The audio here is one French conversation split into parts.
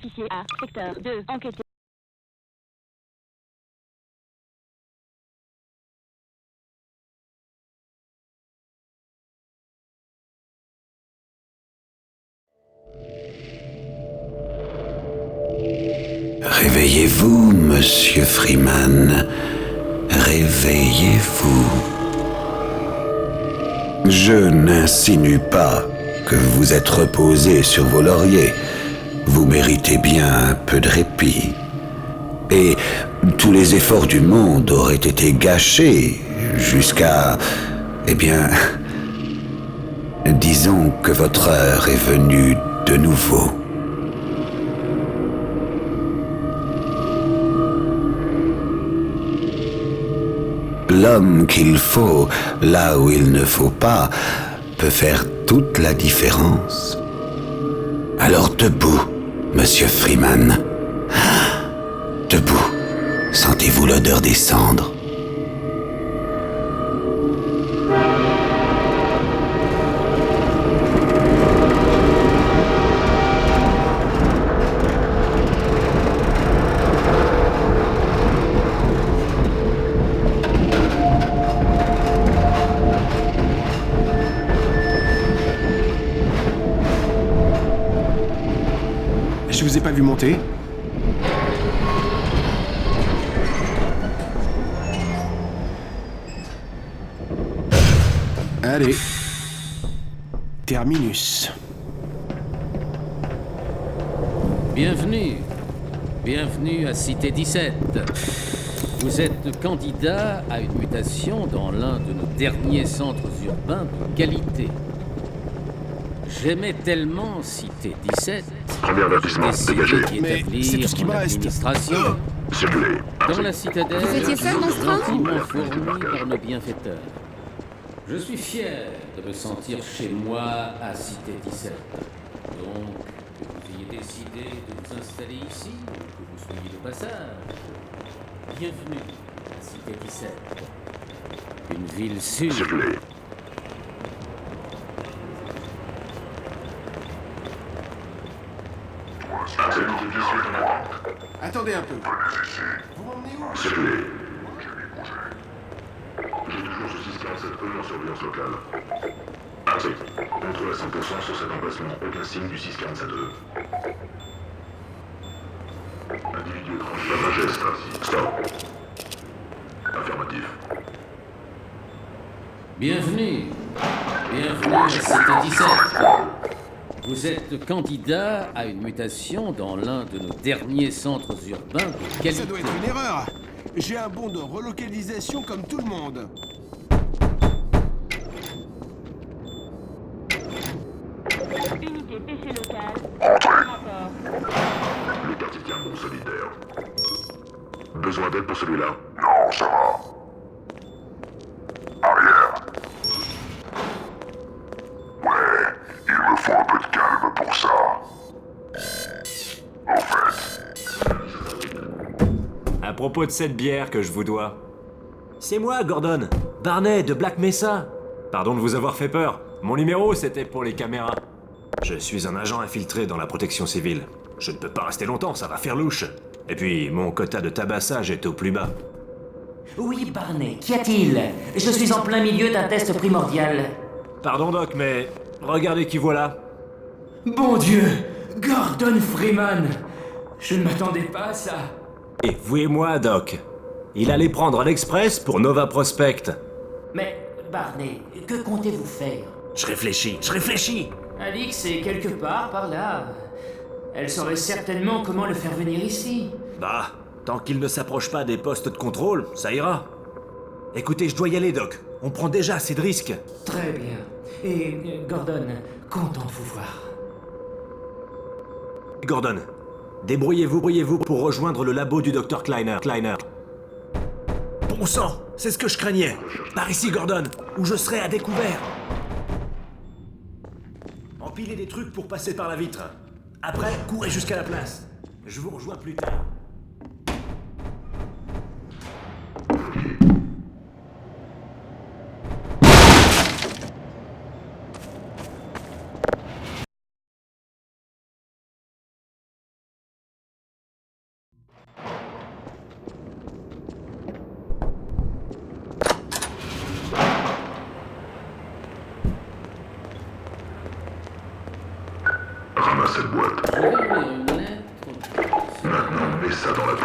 Officier A, secteur 2, enquêteur. Réveillez-vous, monsieur Freeman. Réveillez-vous. Je n'insinue pas que vous êtes reposé sur vos lauriers. Vous méritez bien un peu de répit. Et tous les efforts du monde auraient été gâchés jusqu'à... Eh bien... Disons que votre heure est venue de nouveau. L'homme qu'il faut, là où il ne faut pas, peut faire toute la différence. Alors debout, monsieur Freeman. Debout. Sentez-vous l'odeur des cendres? Je vous ai pas vu monter. Allez. Terminus. Bienvenue. Bienvenue à Cité 17. Vous êtes candidat à une mutation dans l'un de nos derniers centres urbains de qualité. J'aimais tellement Cité 17. Premier avertissement, dégagez. Mais c'est tout ce qui me reste. Administration. Circulez. Dans la citadelle, Vous étiez seul dans ce train gentiment fourni par nos bienfaiteurs. Je suis fier de me sentir chez moi à Cité 17. Donc, que vous ayez décidé de vous installer ici, que vous soyez de passage, bienvenue à Cité 17. Une ville sûre. Circulez. Attendez un peu. Vous m'emmenez où? Circulez. J'ai toujours ce 647E en surveillance locale. Arrêtez. Contrôle à 100% sur cet emplacement. Aucun signe du 647E. Individu étranger. Pas un geste. Stop. Affirmatif. Bienvenue. Bienvenue à Cité 17. Vous êtes candidat à une mutation dans l'un de nos derniers centres urbains de qualité. Ça doit être une erreur. J'ai un bon de relocalisation comme tout le monde. Unité PC locale. Rapport. Le quartier tient bon solidaire. Besoin d'aide pour celui-là? Non, ça va. Arrière. Ouais, il me faut un peu de calme pour ça. En fait. À propos de cette bière que je vous dois. C'est moi, Gordon. Barney de Black Mesa. Pardon de vous avoir fait peur. Mon numéro, c'était pour les caméras. Je suis un agent infiltré dans la protection civile. Je ne peux pas rester longtemps, ça va faire louche. Et puis, mon quota de tabassage est au plus bas. Oui, Barney, qu'y a-t-il? Je suis en plein milieu d'un test primordial. Pardon, Doc, mais regardez qui voilà. Bon Dieu, Gordon Freeman! Je ne m'attendais pas à ça. Et vous et moi, Doc. Il allait prendre un express pour Nova Prospect. Mais, Barney, que comptez-vous faire? Je réfléchis. Alix est quelque part par là. Elle saurait certainement comment le faire venir ici. Bah, tant qu'il ne s'approche pas des postes de contrôle, ça ira. Écoutez, je dois y aller, Doc. On prend déjà assez de risques. Très bien. Et, Gordon, content de vous voir. Gordon, débrouillez-vous pour rejoindre le labo du Dr. Kleiner. Bon sang, c'est ce que je craignais. Par ici, Gordon, où je serai à découvert. Empilez des trucs pour passer par la vitre. Après, courez jusqu'à la place. Je vous rejoins plus tard.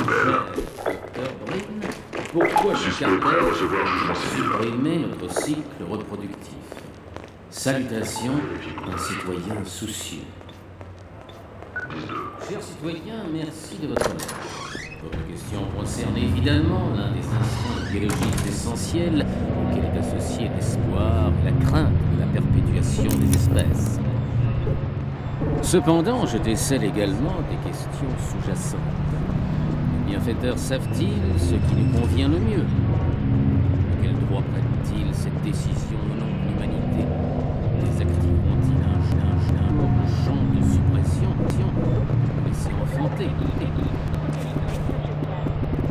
poubelle. Dr. Brin, pourquoi le Suspect cartel prêt à recevoir jugement civil. supprimer notre cycle reproductif? Salutations, un citoyen soucieux. Chers citoyens, merci de votre aide. Votre question concerne évidemment l'un des instincts biologiques essentiels auquel est associé l'espoir et la crainte de la perpétuation des espèces. Cependant, je décèle également des questions sous-jacentes. Les bienfaiteurs savent-ils ce qui nous convient le mieux? De quel droit prennent-ils cette décision au nom de l'humanité? Désactiveront-ils un champ de suppression pour laisser enfanter?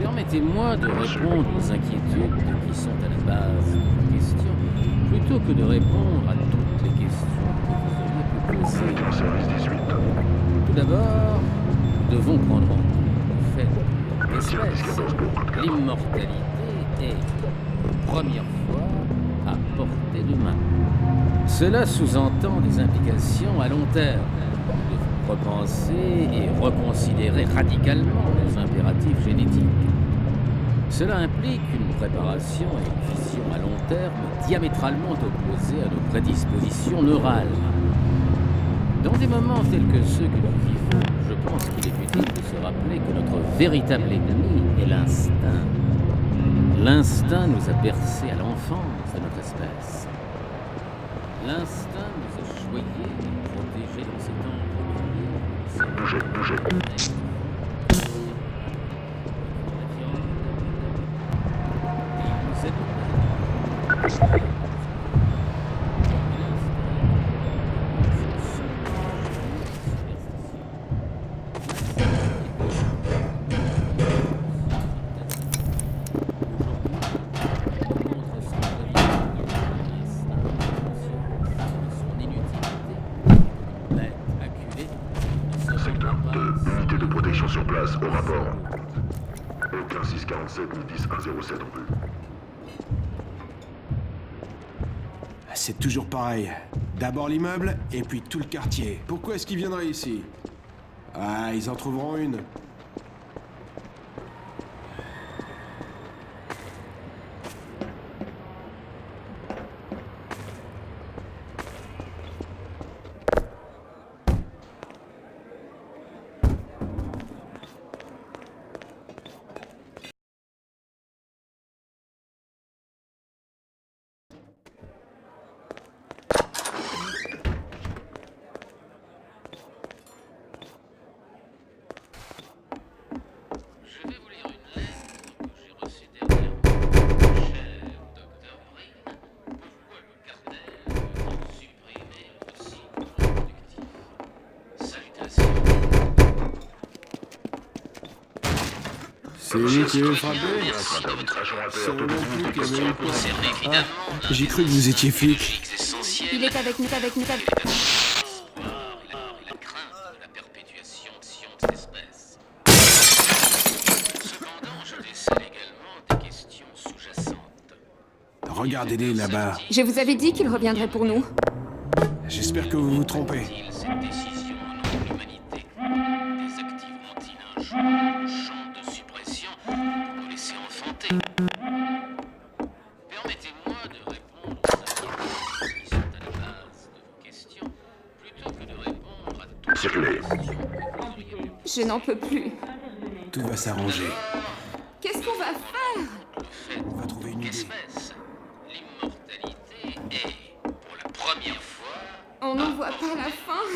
Permettez-moi de répondre aux inquiétudes qui sont à la base de vos questions, plutôt que de répondre à toutes les questions que vous auriez pu poser. Service 18. Tout d'abord, nous devons prendre en compte le fait que Service 14 pour l'immortalité est, pour la première fois, à portée de main. Cela sous-entend des implications à long terme. Nous devons repenser et reconsidérer radicalement les impératifs génétiques. Cela implique une préparation et une vision à long terme diamétralement opposées à nos prédispositions neurales. Dans des moments tels que ceux que nous vivons, je pense qu'il est utile de se rappeler que notre véritable ennemi est l'instinct. L'instinct nous a bercés à l'enfance de notre espèce. L'instinct nous a choyés et protégés dans ces temps premiers. Bougez. Secteur 2, unité de protection sur place, au rapport. Aucun 647 ni 10107 en vue. C'est toujours pareil. D'abord l'immeuble, et puis tout le quartier. Pourquoi est-ce qu'ils viendraient ici? Ah, ils en trouveront une. C'est lui qui veut frapper? C'est non plus qui avait eu peur. Ah, j'ai cru que vous étiez flic. Il est avec nous, avec nous, avec nous. Regardez-les là-bas. Je vous avais dit qu'il reviendrait pour nous. J'espère que vous vous trompez. Cette décision au nom de l'humanité désactiveront-ils un champ de suppression pour nous laisser enfanter? Permettez-moi de répondre aux inquiétudes qui sont à la base de vos questions, plutôt que de répondre à toutes Circulez. les questions que vous auriez pu Je n'en peux plus. Tout va s'arranger. Qu'est-ce qu'on va faire? On va trouver une idée. espèces. L'immortalité est, pour la première fois, On n'en voit pas la fin.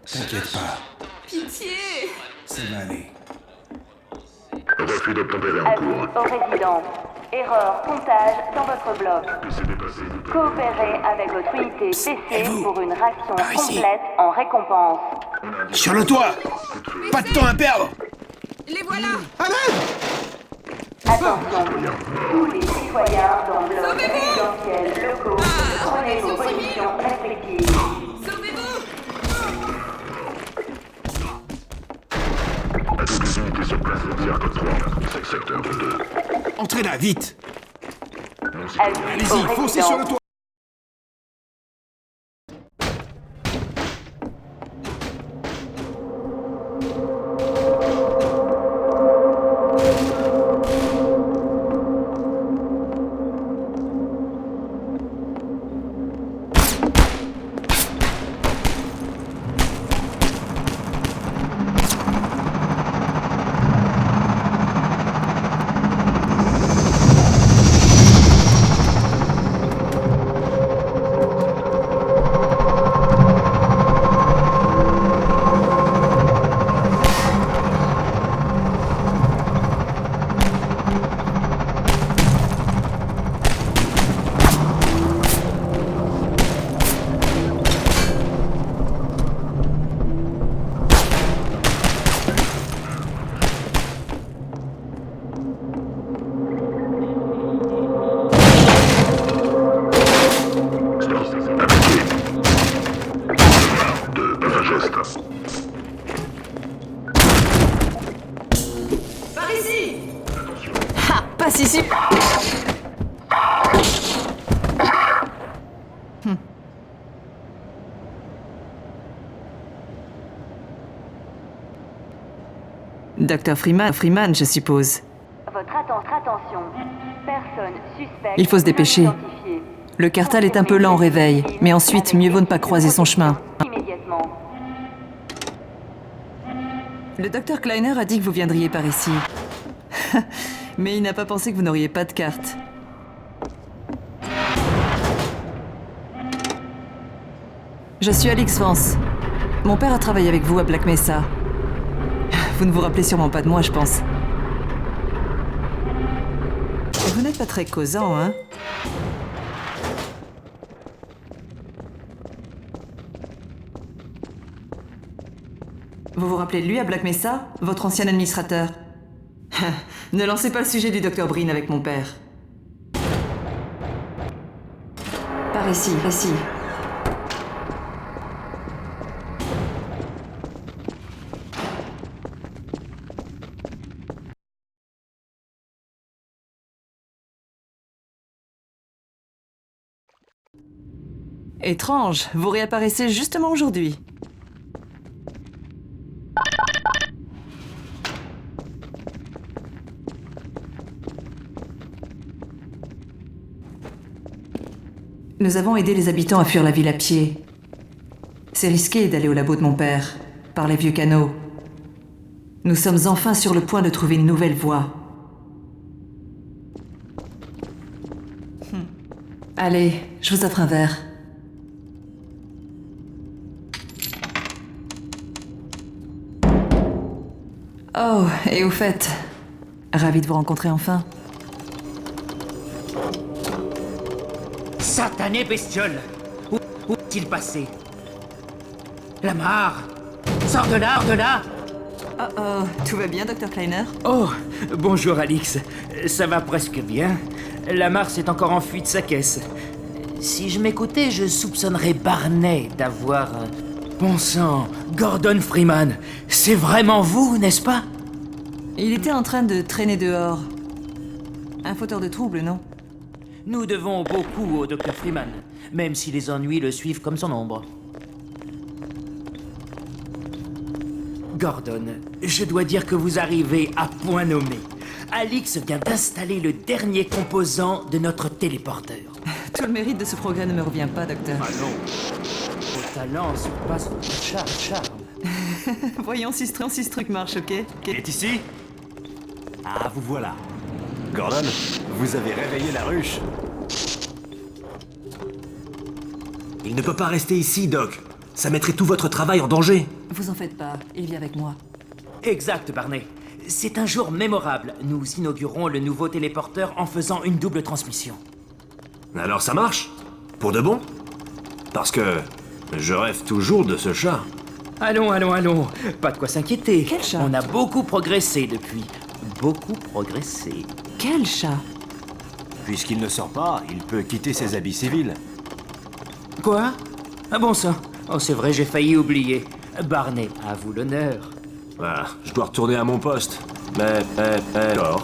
T'inquiète pas, Pitié. ça va aller. Refus d'obtempérer en cours. Avis aux résidents. Erreur, comptage dans votre bloc. PC dépassé. Coopérez avec votre unité PC Et vous? pour une réaction Par ici. complète en récompense. Sur le toit! Pas de temps à perdre! Les voilà. Attention, tous les citoyens dans blocs résidentiels locaux, prenez vos positions respectives. Sauvez-vous. À toutes les unités sur place, Sierra code 3. Secteur 2. Entrez là, vite! Avis Allez-y, aux foncez sur résidents. le toit! passe ici. Docteur Freeman, je suppose. Votre attention. Personne suspecte. Il faut se dépêcher. identifiée. Le cartel est un peu lent au réveil, mais ensuite, mieux vaut ne pas croiser son chemin. Immédiatement. Le docteur Kleiner a dit que vous viendriez par ici. Mais il n'a pas pensé que vous n'auriez pas de carte. Je suis Alix Vance. Mon père a travaillé avec vous à Black Mesa. Vous ne vous rappelez sûrement pas de moi, je pense. Vous n'êtes pas très causant, hein? Vous vous rappelez de lui à Black Mesa, votre ancien administrateur? Ne lancez pas le sujet du Dr. Breen avec mon père. Par ici, ici. Étrange, vous réapparaissez justement aujourd'hui. Nous avons aidé les habitants à fuir la ville à pied. C'est risqué d'aller au labo de mon père, par les vieux canaux. Nous sommes enfin sur le point de trouver une nouvelle voie. Allez, je vous offre un verre. Oh, et au fait, ravi de vous rencontrer enfin. Satané bestiole! Où est-il passé? Lamar! Sors de là, hors de là! Oh, tout va bien, Dr. Kleiner? Oh, bonjour Alix. Ça va presque bien. Lamar s'est encore enfui de sa caisse. Si je m'écoutais, je soupçonnerais Barney d'avoir... Bon sang, Gordon Freeman, c'est vraiment vous, n'est-ce pas? Il était en train de traîner dehors. Un fauteur de troubles, non? Nous devons beaucoup au Dr. Freeman, même si les ennuis le suivent comme son ombre. Gordon, je dois dire que vous arrivez à point nommé. Alix vient d'installer le dernier composant de notre téléporteur. Tout le mérite de ce progrès ne me revient pas, docteur. Ah non. Vos talents surpassent votre charme. Voyons si ce truc marche, ok? Il est ici? Ah, vous voilà. Gordon, vous avez réveillé la ruche. Il ne peut pas rester ici, Doc. Ça mettrait tout votre travail en danger. Vous en faites pas, il vient avec moi. Exact, Barney. C'est un jour mémorable. Nous inaugurons le nouveau téléporteur en faisant une double transmission. Alors ça marche? Pour de bon? Parce que je rêve toujours de ce chat. Allons. Pas de quoi s'inquiéter. Quel chat? On a beaucoup progressé depuis. Beaucoup progressé. Quel chat? Puisqu'il ne sort pas, il peut quitter ses habits civils. Quoi? Ah bon sang. Oh, c'est vrai, j'ai failli oublier. Barney, à vous l'honneur. Voilà, je dois retourner à mon poste. Mais alors,